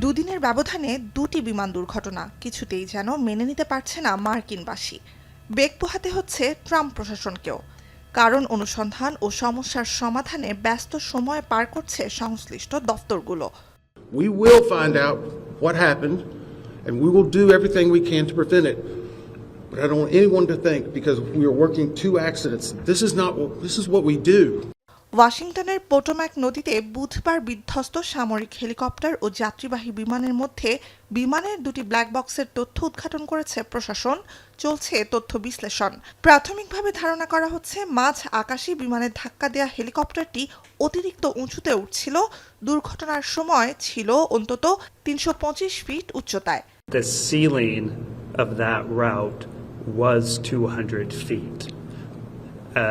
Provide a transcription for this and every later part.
দুদিনের ব্যবধানে দুটি বিমান দুর্ঘটনা কিছুতেই যেন মেনে নিতে পারছে না মার্কিনবাসী। বেগ পোহাতে হচ্ছে ট্রাম্প প্রশাসনকেও। কারণ অনুসন্ধান ও সমস্যার সমাধানে ব্যস্ত সময় পার করছে সংশ্লিষ্ট দফতরগুলো। We will find out what happened and we will do everything we can to prevent it. But I don't want anyone to think because we are working two accidents. This is what we do. ওয়াশিংটনের Potomac নদীতে বুধবার বিধ্বস্ত সামরিক helicopter ও যাত্রীবাহী বিমানের মধ্যে বিমানের দুটি ব্ল্যাক বক্সের তথ্য উদ্ঘাটন করেছে প্রশাসন। চলছে তথ্য বিশ্লেষণ। প্রাথমিকভাবে ধারণা করা হচ্ছে মাঝ আকাশে বিমানের ধাক্কা দেয়া হেলিকপ্টারটি অতিরিক্ত উঁচুতে উঠছিল। দুর্ঘটনার সময় ছিল অন্তত ৩২৫ ফিট উচ্চতায়। The ceiling of that route was 200 feet.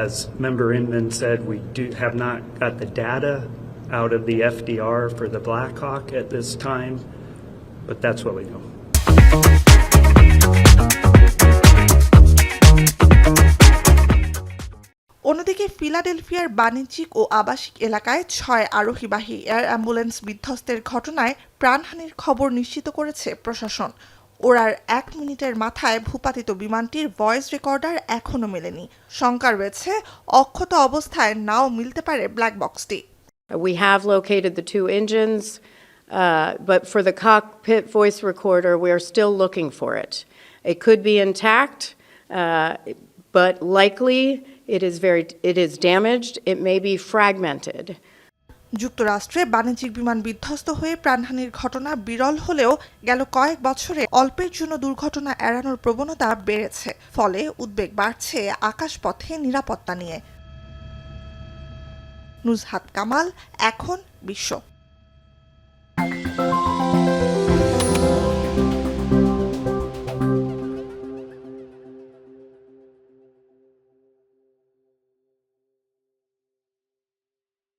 As Member Inman said, we have not got the data out of the FDR for the Black Hawk at this time, but that's what we know. অন্যদিকে ফিলাডেলফিয়ার বাণিজ্যিক ও আবাসিক এলাকায় ৬ আরোহীবাহী air ambulance বিধ্বস্তের ঘটনায় প্রাণহানির খবর নিশ্চিত করেছে প্রশাসন। ওড়ার ১ মিনিটের মাথায় ভূপাতিত বিমানটির ভয়েস রেকর্ডার এখনো মেলেনি। শঙ্কা রয়েছে অক্ষত অবস্থায় নাও মিলতে পারে black বক্সটি। We have located the two engines, but for the cockpit voice recorder, we are still looking for it. It could be intact, but likely it is damaged. It may be fragmented. যুক্তরাষ্ট্রে বাণিজ্যিক বিমান বিধ্বস্ত হয়ে প্রাণহানির ঘটনা বিরল হলেও গেল কয়েক বছরে অল্পের জন্য দুর্ঘটনা এড়ানোর প্রবণতা বেড়েছে। ফলে উদ্বেগ বাড়ছে আকাশপথে নিরাপত্তা নিয়ে। নুজহাত কামাল, এখন বিশ্ব।